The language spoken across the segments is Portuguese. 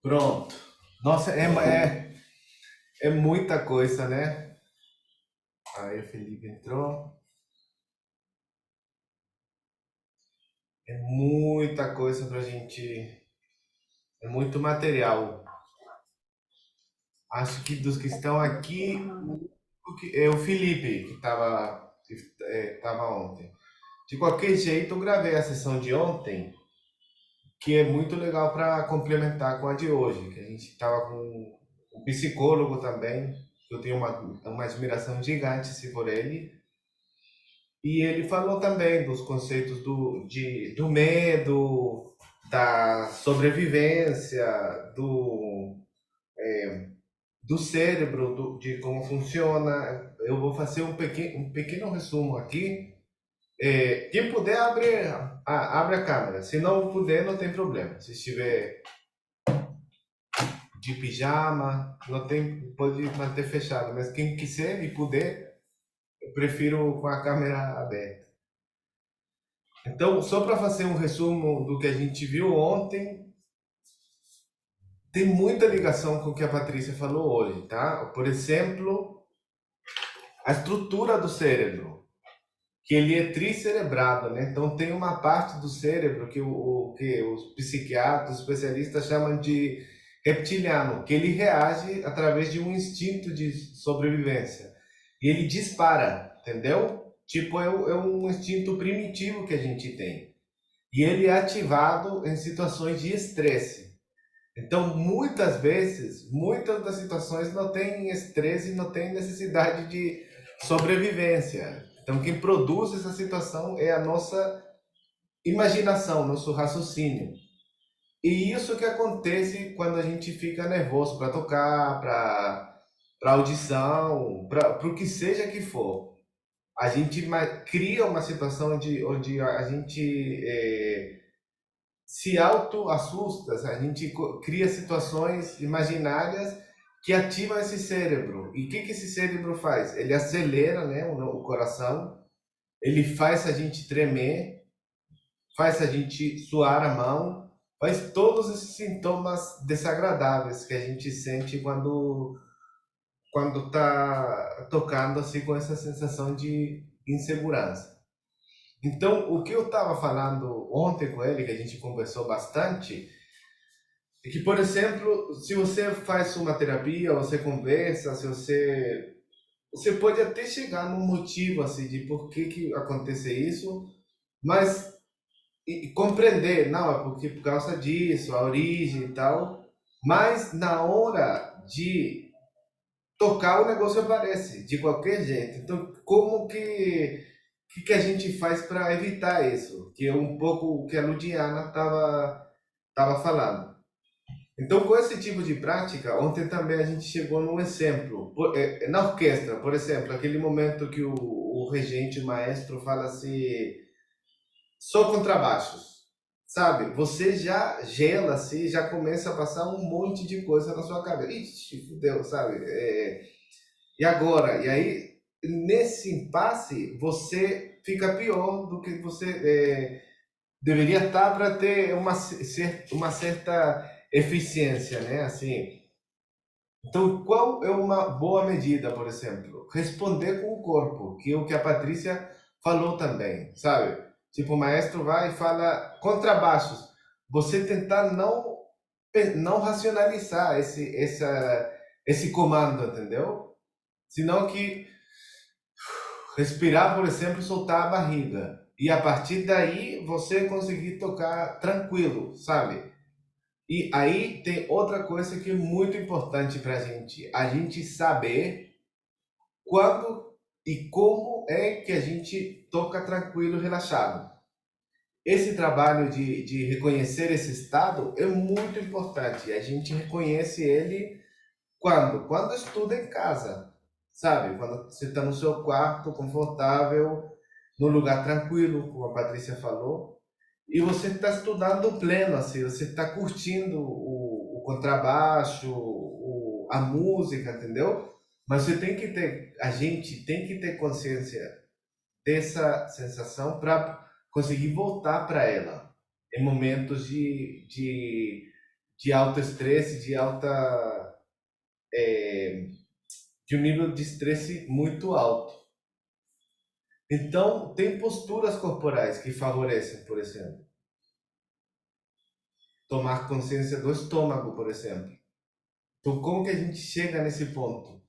Pronto. Nossa, é muita coisa, né? Aí o Felipe entrou. É muita coisa pra gente. É muito material. Acho que dos que estão aqui, é o Felipe que tava ontem. De qualquer jeito, eu gravei a sessão de ontem, que é muito legal para complementar com a de hoje, que a gente estava com um psicólogo também, que eu tenho uma admiração gigante assim, por ele. E ele falou também dos conceitos do medo, da sobrevivência, do cérebro, de como funciona. Eu vou fazer um pequeno resumo aqui. Quem puder, abre a câmera. Se não puder, não tem problema. Se estiver de pijama, não tem, pode manter fechado. Mas quem quiser e puder, eu prefiro com a câmera aberta. Então, só para fazer um resumo do que a gente viu ontem, tem muita ligação com o que a Patrícia falou hoje, tá? Por exemplo, a estrutura do cérebro, que ele é tricerebrado, né? Então tem uma parte do cérebro que os psiquiatras, os especialistas chamam de reptiliano, que ele reage através de um instinto de sobrevivência. E ele dispara, entendeu? Tipo, é um instinto primitivo que a gente tem. E ele é ativado em situações de estresse. Então, muitas vezes, muitas das situações não tem estresse e não tem necessidade de sobrevivência. Então, quem produz essa situação é a nossa imaginação, nosso raciocínio. E isso que acontece quando a gente fica nervoso para tocar, para audição, para o que seja que for. A gente cria uma situação onde a gente se auto-assusta, a gente cria situações imaginárias que ativam esse cérebro. E o que esse cérebro faz? Ele acelera, né, o coração, ele faz a gente tremer, faz a gente suar a mão, faz todos esses sintomas desagradáveis que a gente sente quando está tocando assim com essa sensação de insegurança. Então, o que eu estava falando ontem com ele, que a gente conversou bastante, é que, por exemplo, se você faz uma terapia, você conversa, se você pode até chegar num motivo assim de por que acontece isso, mas e compreender, não, é porque por causa disso, a origem e tal, mas na hora de tocar o negócio aparece de qualquer jeito. Então, como que a gente faz para evitar isso? Que é um pouco o que a Ludiana tava falando. Então, com esse tipo de prática, ontem também a gente chegou num exemplo. Na orquestra, por exemplo, aquele momento que o regente, o maestro, fala assim, só contrabaixos, sabe? Você já gela assim, já começa a passar um monte de coisa na sua cabeça. Ixi, fudeu, sabe? E agora? E aí, nesse impasse, você fica pior do que você deveria estar para ter uma certa eficiência, né? Assim, então, qual é uma boa medida, por exemplo? Responder com o corpo, que é o que a Patrícia falou também, sabe? Tipo, o maestro vai e fala contrabaixos. Você tentar não racionalizar esse comando, entendeu? Senão que respirar, por exemplo, soltar a barriga. E a partir daí você conseguir tocar tranquilo, sabe? E aí tem outra coisa que é muito importante para a gente saber quando e como é que a gente toca tranquilo, relaxado. Esse trabalho de reconhecer esse estado é muito importante. A gente reconhece ele quando? Quando estuda em casa, sabe? Quando você está no seu quarto, confortável, num lugar tranquilo, como a Patrícia falou, e você está estudando pleno, assim, você está curtindo o contrabaixo, a música, entendeu? Mas a gente tem que ter consciência dessa sensação para conseguir voltar para ela em momentos de alto estresse, de um nível de estresse muito alto. Então, tem posturas corporais que favorecem, por exemplo, tomar consciência do estômago, por exemplo. Então, como que a gente chega nesse ponto?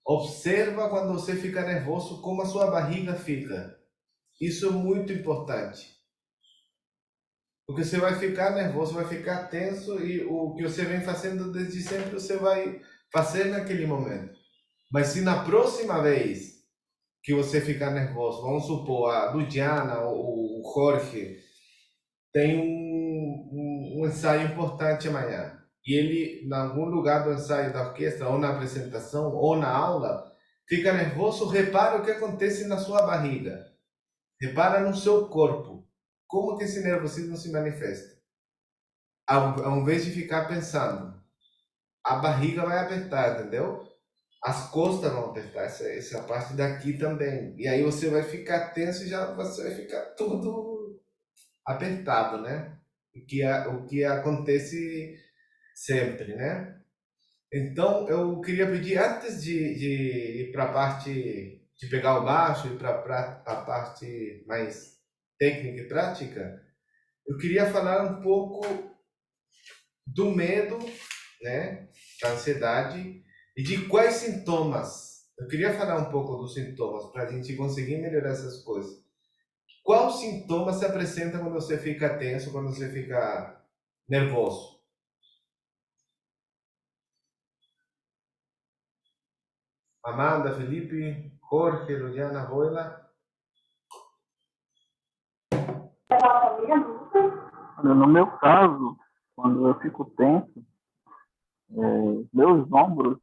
Observa quando você fica nervoso, como a sua barriga fica. Isso é muito importante. Porque você vai ficar nervoso, vai ficar tenso e o que você vem fazendo desde sempre você vai fazer naquele momento. Mas se na próxima vez que você ficar nervoso, vamos supor, a Ludiana ou o Jorge tem um ensaio importante amanhã e ele, em algum lugar do ensaio da orquestra, ou na apresentação, ou na aula, fica nervoso, repara o que acontece na sua barriga. Repara no seu corpo. Como que esse nervosismo se manifesta? Ao invés de ficar pensando, a barriga vai apertar, entendeu? As costas vão apertar, essa parte daqui também. E aí você vai ficar tenso e já você vai ficar tudo apertado, né? O que acontece sempre, né? Então eu queria pedir, antes de ir para a parte de pegar o baixo e para a parte mais técnica e prática, eu queria falar um pouco do medo, né, da ansiedade e de quais sintomas. Eu queria falar um pouco dos sintomas para a gente conseguir melhorar essas coisas. Qual sintoma se apresenta quando você fica tenso, quando você fica nervoso? Amanda, Felipe, Jorge, Luciana, Roila. Olha, no meu caso, quando eu fico tenso, meus ombros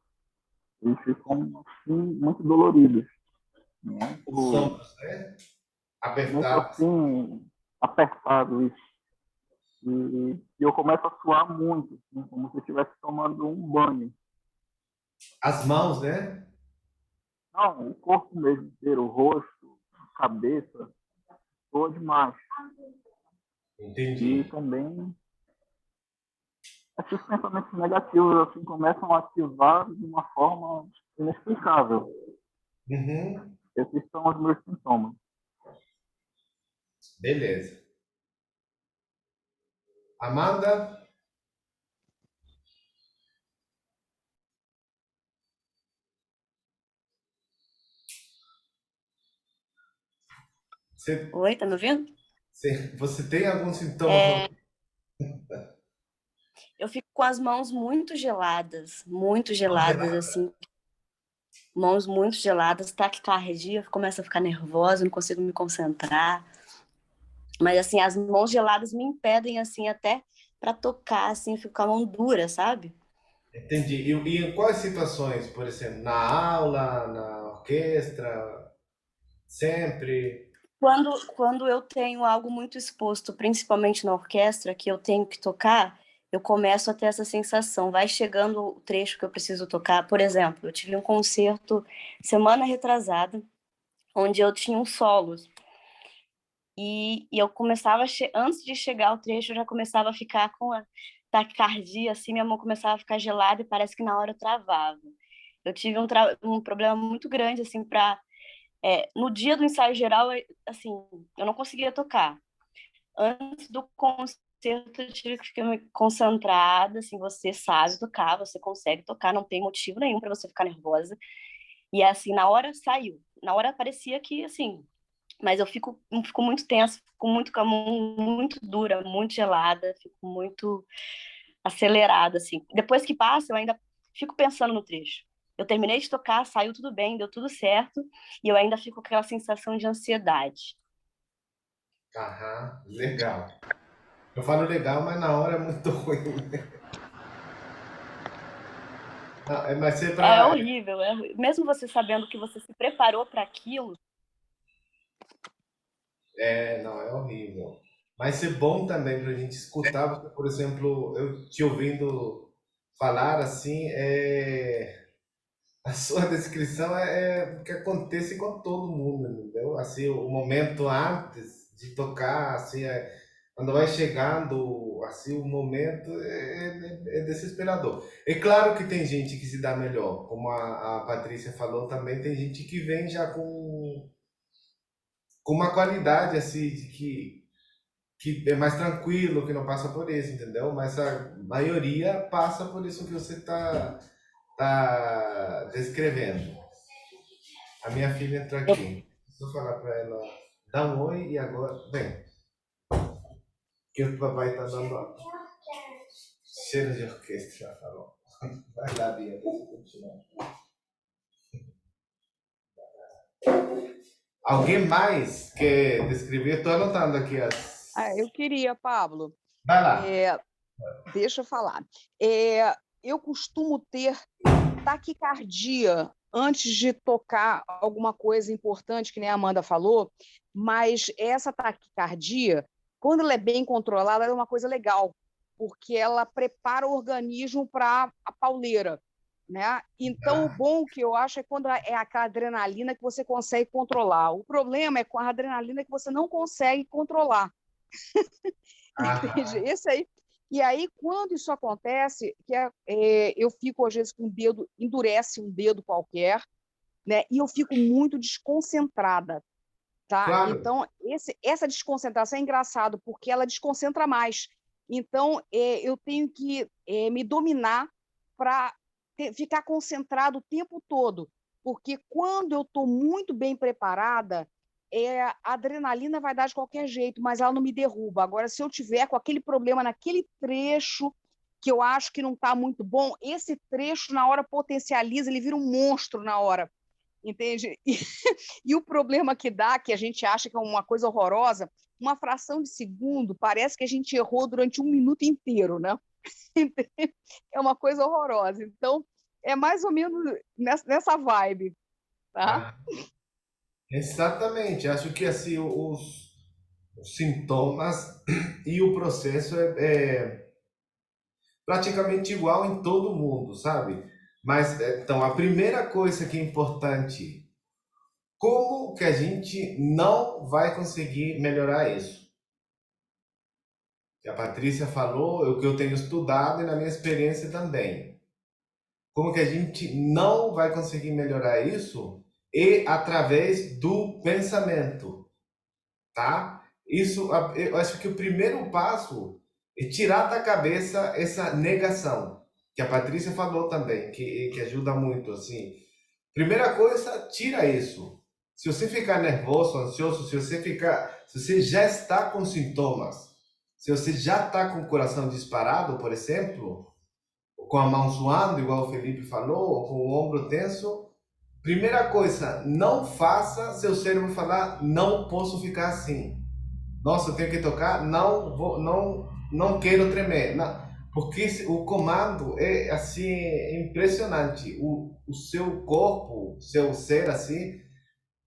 eles ficam assim, muito doloridos, Os muito, ombros, né? muito Apertados. assim, apertados. E eu começo a suar muito, assim, como se eu estivesse tomando um banho. As mãos, né? Não, o corpo mesmo inteiro, o rosto, a cabeça, soa demais. E Entendi. também esses pensamentos negativos assim, começam a ativar de uma forma inexplicável. Uhum. Esses são os meus sintomas. Beleza. Amanda, você, Oi, tá me ouvindo? você tem algum sintoma É, eu fico com as mãos muito geladas, gelado? assim, mãos muito geladas, taquicardia, eu começo a ficar nervosa, não consigo me concentrar. Mas, assim, as mãos geladas me impedem, assim, até para tocar, assim, eu fico com a mão dura, sabe? Entendi. E em quais situações, por exemplo, na aula, na orquestra, sempre? Quando eu tenho algo muito exposto, principalmente na orquestra, que eu tenho que tocar, eu começo a ter essa sensação. Vai chegando o trecho que eu preciso tocar. Por exemplo, eu tive um concerto semana retrasada, onde eu tinha um solo. E eu começava, antes de chegar ao trecho, eu já começava a ficar com a taquicardia, assim, minha mão começava a ficar gelada e parece que na hora eu travava. Eu tive um problema muito grande, assim, no dia do ensaio geral, assim, eu não conseguia tocar. Antes do concerto, eu tive que ficar concentrada, assim, você sabe tocar, você consegue tocar, não tem motivo nenhum para você ficar nervosa. E, assim, na hora saiu. Na hora parecia que, assim, mas eu fico muito tensa, fico muito com a mão muito dura, muito gelada, fico muito acelerada, assim. Depois que passa, eu ainda fico pensando no trecho. Eu terminei de tocar, saiu tudo bem, deu tudo certo, e eu ainda fico com aquela sensação de ansiedade. Aham, legal. Eu falo legal, mas na hora é muito ruim. Não, mas é É pra. horrível, mesmo você sabendo que você se preparou para aquilo. É, não, é horrível. Mas é bom também pra gente escutar, porque, por exemplo, eu te ouvindo falar assim, a sua descrição é o que acontece com todo mundo, entendeu? Assim, o momento antes de tocar, assim, quando vai chegando assim o momento é desesperador. É claro que tem gente que se dá melhor, como a Patrícia falou também, tem gente que vem já com uma qualidade assim de que é mais tranquilo, que não passa por isso, entendeu? Mas a maioria passa por isso que você tá descrevendo. A minha filha entrou aqui. Deixa eu falar para ela, dá um oi e agora, vem, que o papai tá dando cheiro de orquestra, já falou. Vai lá, Bia, continua. Alguém mais quer descrever? Estou anotando aqui as. Eu queria, Pablo, Vai lá. deixa eu falar. Eu costumo ter taquicardia antes de tocar alguma coisa importante, que nem a Amanda falou, mas essa taquicardia, quando ela é bem controlada, ela é uma coisa legal, porque ela prepara o organismo para a pauleira, né? Então, o bom que eu acho é quando é aquela adrenalina que você consegue controlar. O problema é com a adrenalina que você não consegue controlar. Entende? Esse aí. E aí, quando isso acontece, eu fico, às vezes, com o dedo, endurece um dedo qualquer, né? E eu fico muito desconcentrada, tá? Claro. Então, essa desconcentração é engraçado, porque ela desconcentra mais. Então, eu tenho que me dominar para ficar concentrado o tempo todo, porque quando eu estou muito bem preparada, a adrenalina vai dar de qualquer jeito, mas ela não me derruba. Agora, se eu tiver com aquele problema naquele trecho que eu acho que não está muito bom, esse trecho na hora potencializa, ele vira um monstro na hora, entende? E o problema que dá, que a gente acha que é uma coisa horrorosa, uma fração de segundo, parece que a gente errou durante um minuto inteiro, né? É uma coisa horrorosa. Então, é mais ou menos nessa vibe, tá? Exatamente. Acho que assim os sintomas e o processo é praticamente igual em todo mundo, sabe? Mas então a primeira coisa que é importante, como que a gente não vai conseguir melhorar isso? Que a Patrícia falou, o que eu tenho estudado e na minha experiência também. Como que a gente não vai conseguir melhorar isso? E através do pensamento, tá? Isso, eu acho que o primeiro passo é tirar da cabeça essa negação, que a Patrícia falou também, que ajuda muito, assim. Primeira coisa, tira isso. Se você ficar nervoso, ansioso, se você já está com sintomas, se você já está com o coração disparado, por exemplo, com a mão suando, igual o Felipe falou, ou com o ombro tenso, primeira coisa, não faça seu cérebro falar, não posso ficar assim. Nossa, eu tenho que tocar, não quero tremer. Não, porque o comando é assim impressionante. O seu corpo, seu ser assim,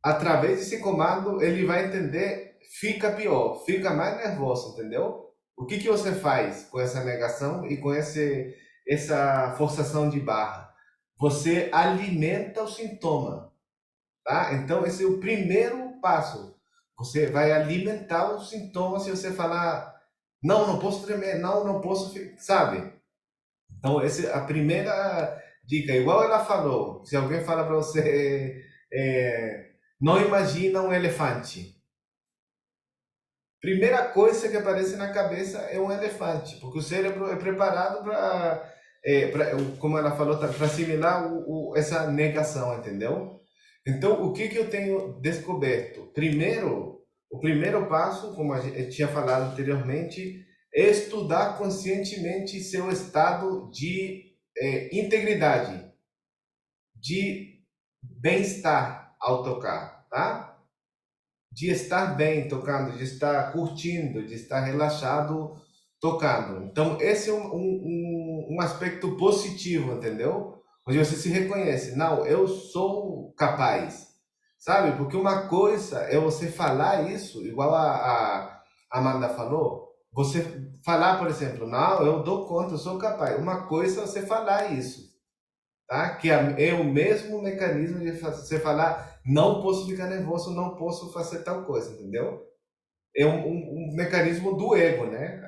através desse comando, ele vai entender, fica pior, fica mais nervoso, entendeu? O que você faz com essa negação e com essa forçação de barra? Você alimenta o sintoma, tá? Então, esse é o primeiro passo. Você vai alimentar o sintoma se você falar, não posso tremer, não posso, sabe? Então, essa é a primeira dica. Igual ela falou, se alguém fala para você, não imagina um elefante. Primeira coisa que aparece na cabeça é um elefante, porque o cérebro é preparado para, como ela falou, para assimilar essa negação, entendeu? Então, o que eu tenho descoberto? Primeiro, o primeiro passo, como a gente tinha falado anteriormente, é estudar conscientemente seu estado de integridade, de bem-estar ao tocar, tá? De estar bem tocando, de estar curtindo, de estar relaxado tocando. Então, esse é um aspecto positivo, entendeu? Onde você se reconhece, não, eu sou capaz, sabe? Porque uma coisa é você falar isso, igual a Amanda falou, você falar, por exemplo, não, eu dou conta, eu sou capaz. Uma coisa é você falar isso, tá? Que é o mesmo mecanismo de você falar, não posso ficar nervoso, não posso fazer tal coisa, entendeu? é um mecanismo do ego, né?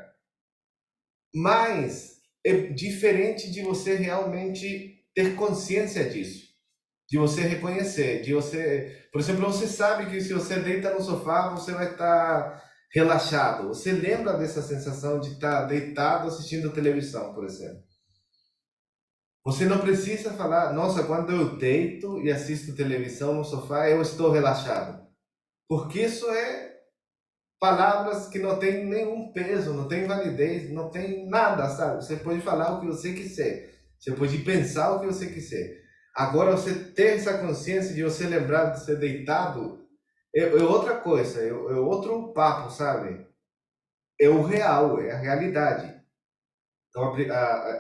Mas é diferente de você realmente ter consciência disso, de você reconhecer, de você, por exemplo, você sabe que se você deita no sofá, você vai estar relaxado. Você lembra dessa sensação de estar deitado assistindo televisão, por exemplo. Você não precisa falar, nossa, quando eu deito e assisto televisão no sofá, eu estou relaxado. Porque isso é palavras que não tem nenhum peso, não tem validez, não tem nada, sabe? Você pode falar o que você quiser, você pode pensar o que você quiser. Agora, você ter essa consciência de você lembrar de ser deitado é outra coisa, é outro papo, sabe? É o real, é a realidade. Então,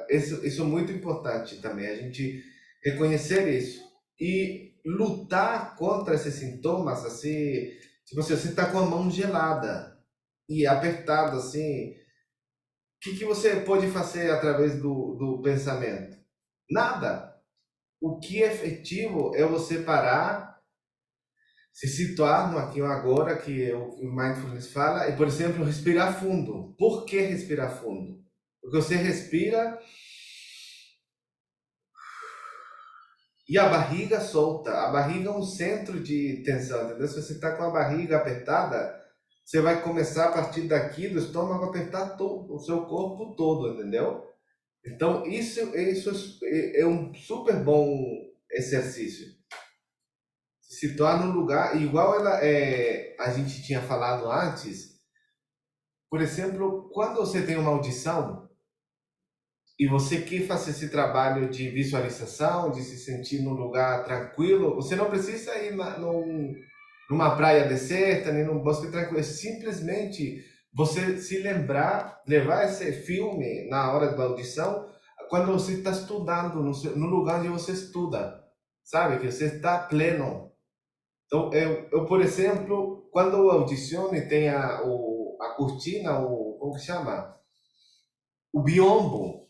isso é muito importante também, a gente reconhecer isso e lutar contra esses sintomas, assim, tipo assim, você está com a mão gelada e apertado, assim, o que você pode fazer através do pensamento? Nada. O que é efetivo é você parar, se situar no aqui e no agora, que o Mindfulness fala, e, por exemplo, respirar fundo. Por que respirar fundo? Porque você respira e a barriga solta. A barriga é um centro de tensão, entendeu? Se você está com a barriga apertada, você vai começar a partir daqui do estômago a apertar todo, o seu corpo todo, entendeu? Então, isso é um super bom exercício. Se situar no lugar, igual a gente tinha falado antes, por exemplo, quando você tem uma audição, e você quer fazer esse trabalho de visualização, de se sentir num lugar tranquilo, você não precisa ir numa praia deserta, nem num bosque tranquilo. É simplesmente você se lembrar, levar esse filme na hora da audição, quando você está estudando, no lugar onde você estuda, sabe? Que você está pleno. Então, por exemplo, quando eu audiciono e tem a cortina, como que chama? O biombo.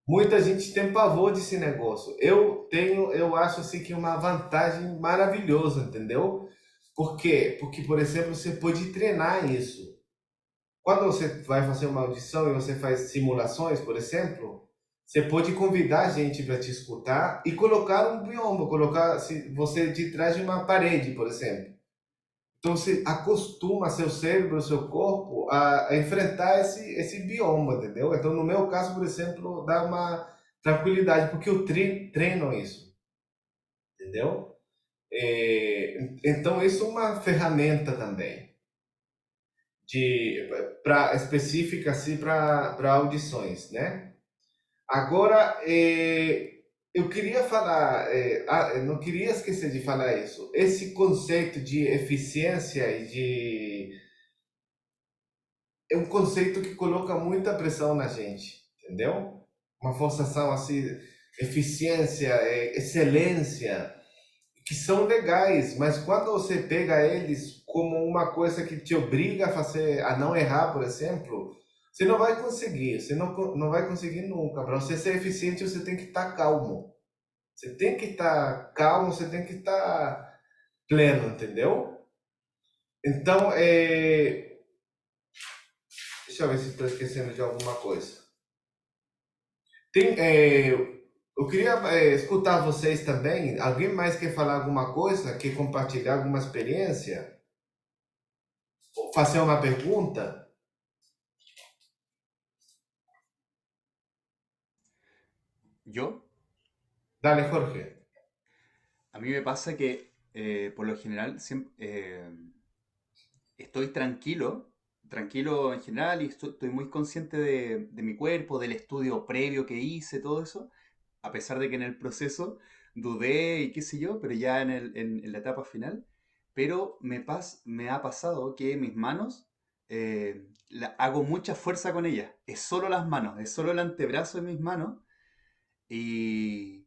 Muita gente tem pavor desse negócio. Eu acho assim que é uma vantagem maravilhosa, entendeu? Por quê? Porque, por exemplo, você pode treinar isso. Quando você vai fazer uma audição e você faz simulações, por exemplo, você pode convidar a gente para te escutar e colocar um bioma, colocar você de trás de uma parede, por exemplo. Então você acostuma seu cérebro, seu corpo a enfrentar esse bioma, entendeu? Então, no meu caso, por exemplo, dá uma tranquilidade, porque eu treino isso, entendeu? Então, isso é uma ferramenta também específica assim para audições, né? Agora, eu queria falar, eu não queria esquecer de falar isso. Esse conceito de eficiência e é um conceito que coloca muita pressão na gente, entendeu? Uma forçação assim, eficiência, excelência, que são legais, mas quando você pega eles como uma coisa que te obriga a fazer, a não errar, por exemplo, você não vai conseguir, você não vai conseguir nunca. Para você ser eficiente, você tem que estar calmo. Você tem que estar calmo, você tem que estar pleno, entendeu? Então, deixa eu ver se estou esquecendo de alguma coisa. Eu queria escutar vocês também. Alguém mais quer falar alguma coisa? Quer compartilhar alguma experiência? Ou fazer uma pergunta? Yo, Dale, Jorge. a mí me pasa que por lo general estoy tranquilo en general y estoy muy consciente de mi cuerpo, del estudio previo que hice, todo eso, a pesar de que en el proceso dudé y qué sé yo, pero ya en la etapa final. Pero me ha pasado que mis manos hago mucha fuerza con ellas. Es solo las manos, es solo el antebrazo de mis manos y,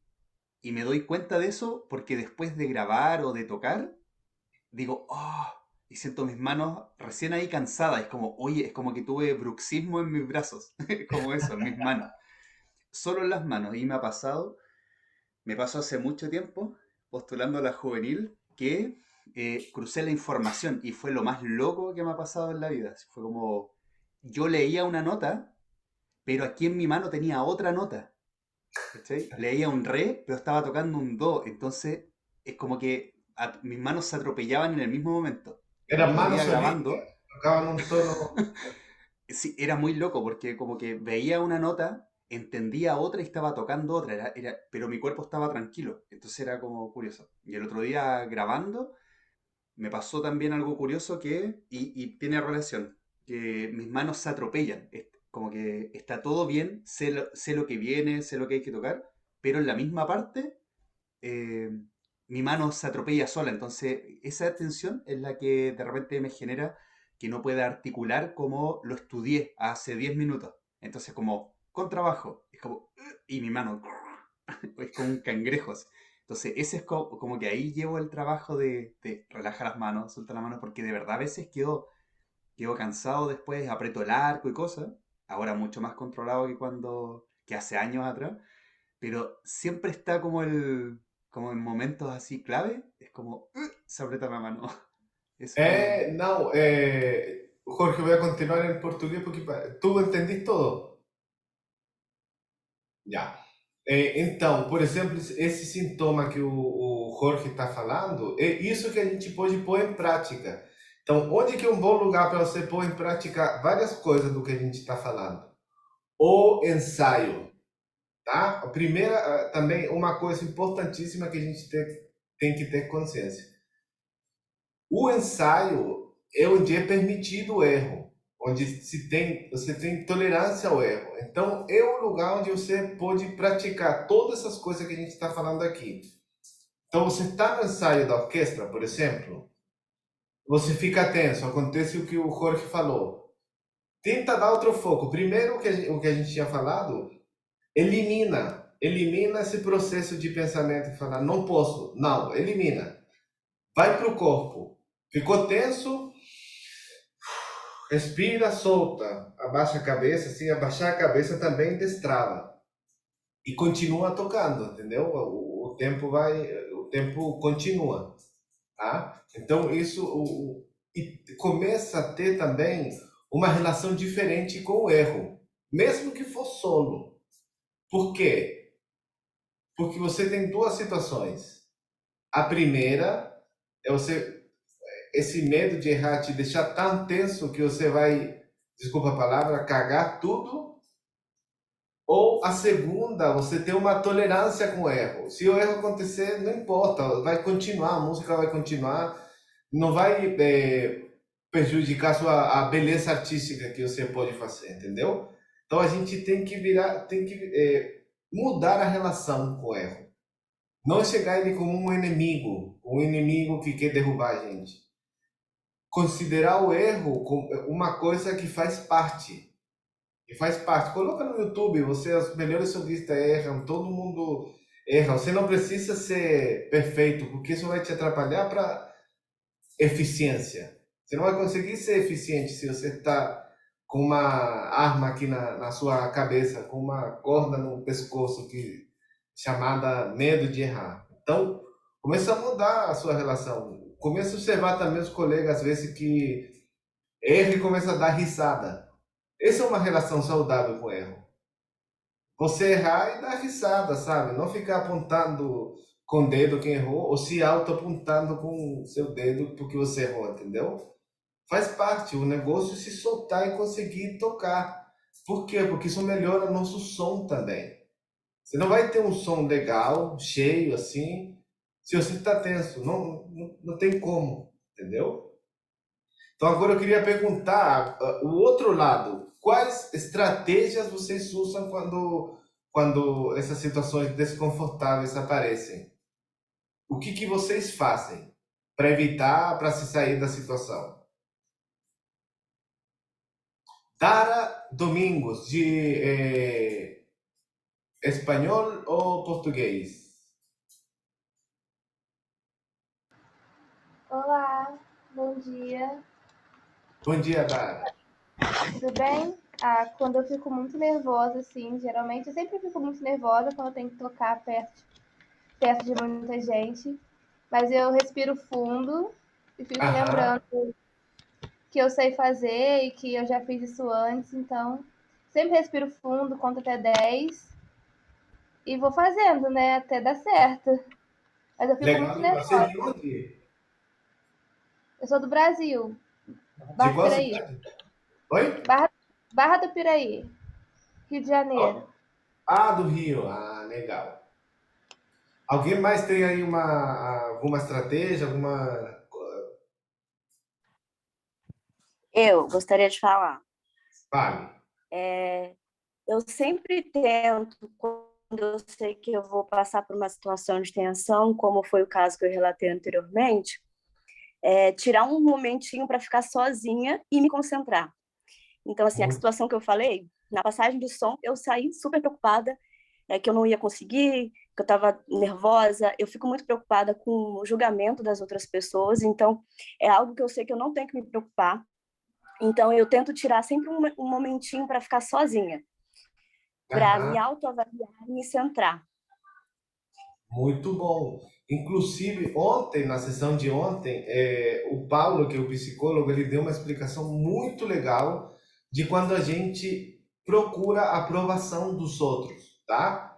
y me doy cuenta de eso porque después de grabar o de tocar, digo, oh, y siento mis manos recién ahí cansadas. Es como, oye, es como que tuve bruxismo en mis brazos, como eso, en mis manos. Solo en las manos. Y me pasó hace mucho tiempo, postulando a la juvenil, que crucé la información y fue lo más loco que me ha pasado en la vida. Así fue como, yo leía una nota, pero aquí en mi mano tenía otra nota. ¿Cachai? Leía un re, pero estaba tocando un do. Entonces, es como que mis manos se atropellaban en el mismo momento. El Eran otro manos día solíticas, grabando, tocaban un tono. sí, era muy loco porque como que veía una nota, entendía otra y estaba tocando otra, pero mi cuerpo estaba tranquilo. Entonces era como curioso. Y el otro día grabando, me pasó también algo curioso y tiene relación, que mis manos se atropellan. Como que está todo bien, sé lo que viene, sé lo que hay que tocar, pero en la misma parte eh, mi mano se atropella sola. Entonces, esa tensión es la que de repente me genera que no pueda articular como lo estudié hace 10 minutos. Entonces, como con trabajo, es como, y mi mano es como un cangrejo. Así. Entonces, ese es como que ahí llevo el trabajo de relajar las manos, soltar las manos, porque de verdad a veces quedo cansado después, aprieto el arco y cosas. Ahora mucho más controlado que hace años atrás, pero siempre está como en momentos así clave, es como, se aprieta la mano. Eso, Não, Jorge, eu vou continuar em português porque tu entendiste todo. Já. Então, por exemplo, esse sintoma que o Jorge está falando, é isso que a gente pode pôr em prática. Então, onde que é um bom lugar para você pôr em prática várias coisas do que a gente está falando? O ensaio, tá? A primeira, também uma coisa importantíssima que a gente tem que ter consciência. O ensaio é onde é permitido o erro, onde você tem tolerância ao erro. Então, é o lugar onde você pode praticar todas essas coisas que a gente está falando aqui. Então, você está no ensaio da orquestra, por exemplo, você fica tenso, acontece o que o Jorge falou. Tenta dar outro foco. Primeiro, o que a gente tinha falado, elimina esse processo de pensamento e falar, não posso. Não, elimina. Vai para o corpo. Ficou tenso? Respira, solta. Abaixa a cabeça. Assim, abaixar a cabeça também destrava. E continua tocando, entendeu? O tempo o tempo continua, tá? Então e começa a ter também uma relação diferente com o erro, mesmo que for solo. Por quê? Porque você tem duas situações. A primeira é esse medo de errar te deixar tão tenso que você vai, desculpa a palavra, cagar tudo. Ou a segunda, você tem uma tolerância com o erro. Se o erro acontecer, não importa, vai continuar, a música vai continuar, não vai prejudicar a beleza artística que você pode fazer, entendeu? Então a gente tem que mudar a relação com o erro. Não chegar ele como um inimigo que quer derrubar a gente. Considerar o erro como uma coisa que faz parte. E faz parte. Coloca no YouTube, os melhores solistas erram, todo mundo erra. Você não precisa ser perfeito, porque isso vai te atrapalhar para eficiência. Você não vai conseguir ser eficiente se você está com uma arma aqui na sua cabeça, com uma corda no pescoço chamada medo de errar. Então, começa a mudar a sua relação. Começa a observar também os colegas, às vezes, que erra e começa a dar risada. Essa é uma relação saudável com o erro. Você errar e dar risada, sabe? Não ficar apontando com o dedo quem errou ou se auto-apontando com o seu dedo porque você errou, entendeu? Faz parte, o negócio é se soltar e conseguir tocar. Por quê? Porque isso melhora nosso som também. Você não vai ter um som legal, cheio, assim, se você está tenso. Não tem como, entendeu? Então agora eu queria perguntar o outro lado. Quais estratégias vocês usam quando essas situações desconfortáveis aparecem? O que vocês fazem para evitar, para se sair da situação? Dara Domingos, de espanhol ou português? Olá, bom dia. Bom dia, Dara. Tudo bem? Quando eu fico muito nervosa, assim, geralmente eu sempre fico muito nervosa quando eu tenho que tocar perto de muita gente. Mas eu respiro fundo e fico Aham. lembrando que eu sei fazer e que eu já fiz isso antes, então sempre respiro fundo, conto até 10 e vou fazendo, né, até dar certo. Mas eu fico Legal muito demais. Você é nervosa. de onde? Eu sou do Brasil, De Barra do qual Piraí. cidade? Oi? Barra, Barra do Piraí, Rio de Janeiro. Oh, do Rio. Ah, legal. Alguém mais tem aí alguma estratégia, alguma... Eu gostaria de falar. Fale. Eu sempre tento, quando eu sei que eu vou passar por uma situação de tensão, como foi o caso que eu relatei anteriormente, tirar um momentinho para ficar sozinha e me concentrar. Então, assim, a Muito. situação que eu falei, na passagem do som, eu saí super preocupada, que eu não ia conseguir, que eu estava nervosa. Eu fico muito preocupada com o julgamento das outras pessoas, então é algo que eu sei que eu não tenho que me preocupar. Então, eu tento tirar sempre um momentinho para ficar sozinha, para me Aham. autoavaliar e me centrar. Muito bom. Inclusive, ontem, na sessão de ontem, o Paulo, que é o psicólogo, ele deu uma explicação muito legal de quando a gente procura a aprovação dos outros, tá?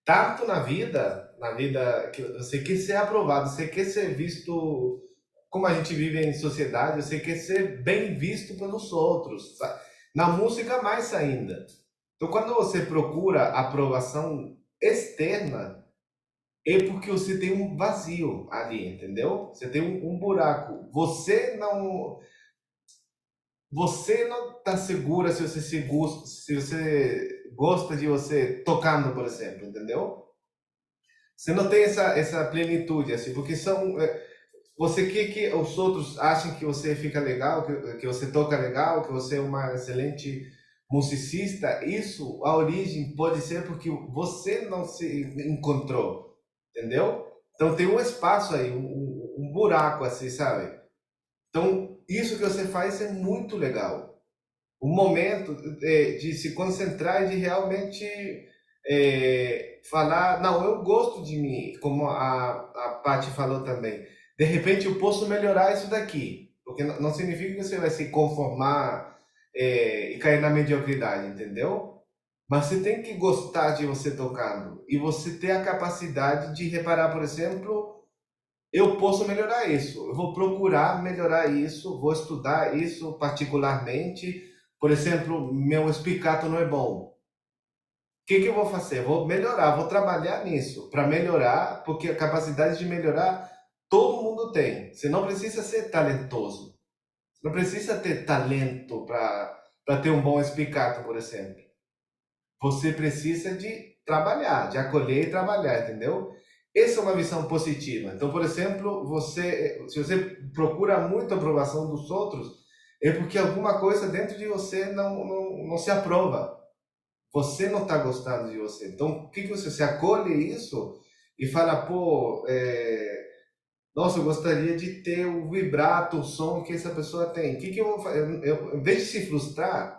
Tanto na vida que você quer ser aprovado, você quer ser visto, como a gente vive em sociedade, você quer ser bem visto pelos outros, sabe? Na música mais ainda. Então, quando você procura aprovação externa, é porque você tem um vazio ali, entendeu? Você tem um buraco. Você não está segura se você gosta de você tocando, por exemplo, entendeu? Você não tem essa plenitude, assim, porque você quer que os outros achem que você fica legal, que você toca legal, que você é uma excelente musicista. Isso, a origem pode ser porque você não se encontrou, entendeu? Então tem um espaço aí, um buraco assim, sabe? Então isso que você faz é muito legal. O momento de se concentrar e de realmente falar, não, eu gosto de mim, como a Paty falou também. De repente eu posso melhorar isso daqui, porque não significa que você vai se conformar e cair na mediocridade, entendeu? Mas você tem que gostar de você tocando e você ter a capacidade de reparar, por exemplo, eu posso melhorar isso. Eu vou procurar melhorar isso, vou estudar isso particularmente. Por exemplo, meu espicato não é bom. O que eu vou fazer? Vou melhorar, vou trabalhar nisso para melhorar, porque a capacidade de melhorar todo mundo tem. Você não precisa ser talentoso. Você não precisa ter talento para ter um bom espicato, por exemplo. Você precisa de trabalhar, de acolher e trabalhar, entendeu? Essa é uma visão positiva. Então, por exemplo, se você procura muito a aprovação dos outros, é porque alguma coisa dentro de você não se aprova. Você não está gostando de você. Então, o que você acolhe isso e fala, pô, nossa, eu gostaria de ter o vibrato, o som que essa pessoa tem. O que eu vou fazer? Em vez de se frustrar,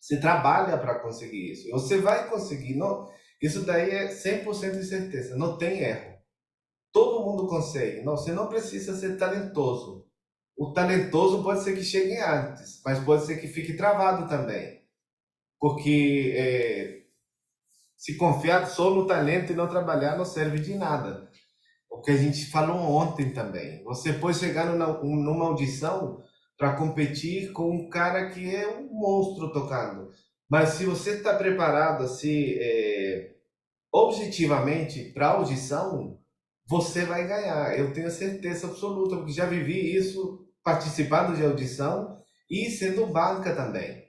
você trabalha para conseguir isso. Você vai conseguir. Não, isso daí é 100% de certeza. Não tem erro. Todo mundo consegue. Não, você não precisa ser talentoso. O talentoso pode ser que chegue antes, mas pode ser que fique travado também. Porque se confiar só no talento e não trabalhar não serve de nada. O que a gente falou ontem também. Você pode chegar numa audição para competir com um cara que é um monstro tocando. Mas se você está preparado assim, objetivamente para a audição, você vai ganhar. Eu tenho certeza absoluta, porque já vivi isso participando de audição e sendo banca também.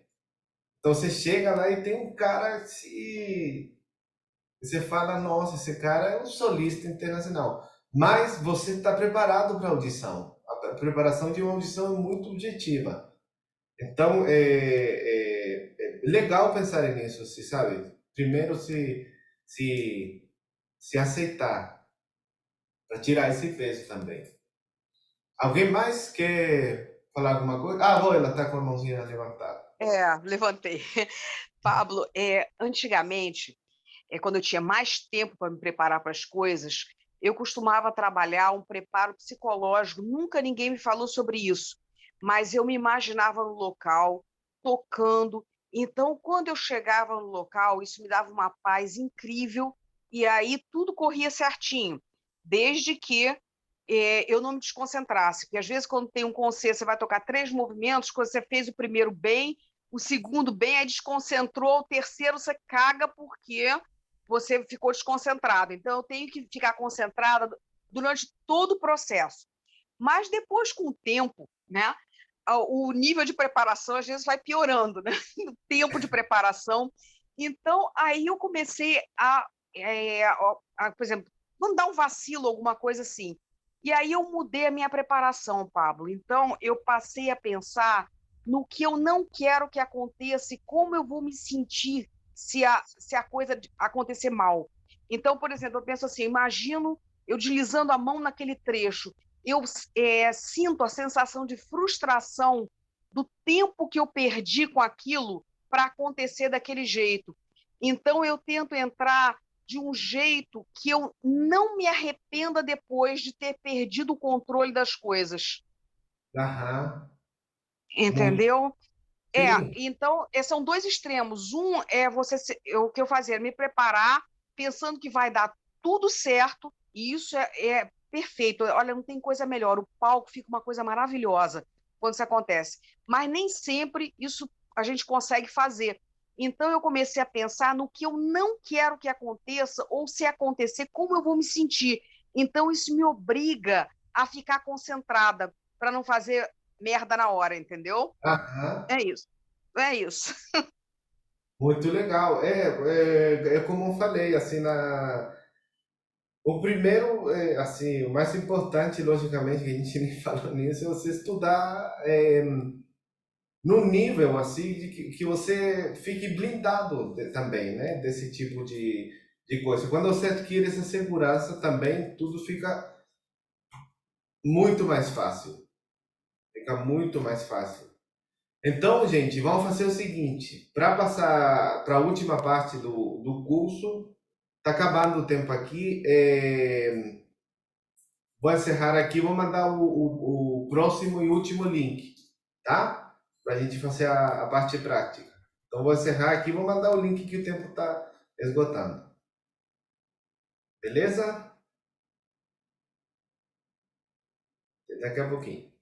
Então você chega lá e tem um cara que você fala, nossa, esse cara é um solista internacional. Mas você está preparado para a audição. A preparação de uma audição é muito objetiva. Então, é legal pensar nisso, você sabe? Primeiro, se, se aceitar, para tirar esse peso também. Alguém mais quer falar alguma coisa? Ah, ela está com a mãozinha levantada. Levantei. Pablo, antigamente, quando eu tinha mais tempo para me preparar para as coisas, eu costumava trabalhar um preparo psicológico, nunca ninguém me falou sobre isso, mas eu me imaginava no local, tocando. Então, quando eu chegava no local, isso me dava uma paz incrível, e aí tudo corria certinho, desde que eu não me desconcentrasse, porque às vezes quando tem um concerto, você vai tocar 3 movimentos, quando você fez o primeiro bem, o segundo bem, aí desconcentrou, o terceiro você caga porque você ficou desconcentrado. Então, eu tenho que ficar concentrada durante todo o processo. Mas depois, com o tempo, né, o nível de preparação às vezes vai piorando, né? O tempo de preparação. Então, aí eu comecei por exemplo, vamos dar um vacilo, alguma coisa assim. E aí eu mudei a minha preparação, Pablo. Então, eu passei a pensar no que eu não quero que aconteça e como eu vou me sentir se a coisa acontecer mal. Então, por exemplo, eu penso assim, imagino eu deslizando a mão naquele trecho, eu sinto a sensação de frustração do tempo que eu perdi com aquilo para acontecer daquele jeito. Então, eu tento entrar de um jeito que eu não me arrependa depois de ter perdido o controle das coisas. Aham. Muito. Entendeu? Sim. Então, são dois extremos. Um é o que eu fazia, me preparar, pensando que vai dar tudo certo, e isso é perfeito. Olha, não tem coisa melhor. O palco fica uma coisa maravilhosa quando isso acontece. Mas nem sempre isso a gente consegue fazer. Então, eu comecei a pensar no que eu não quero que aconteça, ou se acontecer, como eu vou me sentir. Então, isso me obriga a ficar concentrada, para não fazer merda na hora, entendeu? Aham. É isso. É isso. Muito legal. É como eu falei, assim, o primeiro, assim, o mais importante, logicamente, que a gente nem falou nisso, é você estudar num nível, assim, de que você fique blindado também, né? Desse tipo de coisa. Quando você adquire essa segurança também, tudo fica muito mais fácil. Fica muito mais fácil. Então, gente, vamos fazer o seguinte: para passar para a última parte do curso, tá acabando o tempo aqui. Vou encerrar aqui, vou mandar o próximo e último link, tá? Para a gente fazer a parte prática. Então, vou encerrar aqui, vou mandar o link que o tempo está esgotando. Beleza? Até daqui a pouquinho.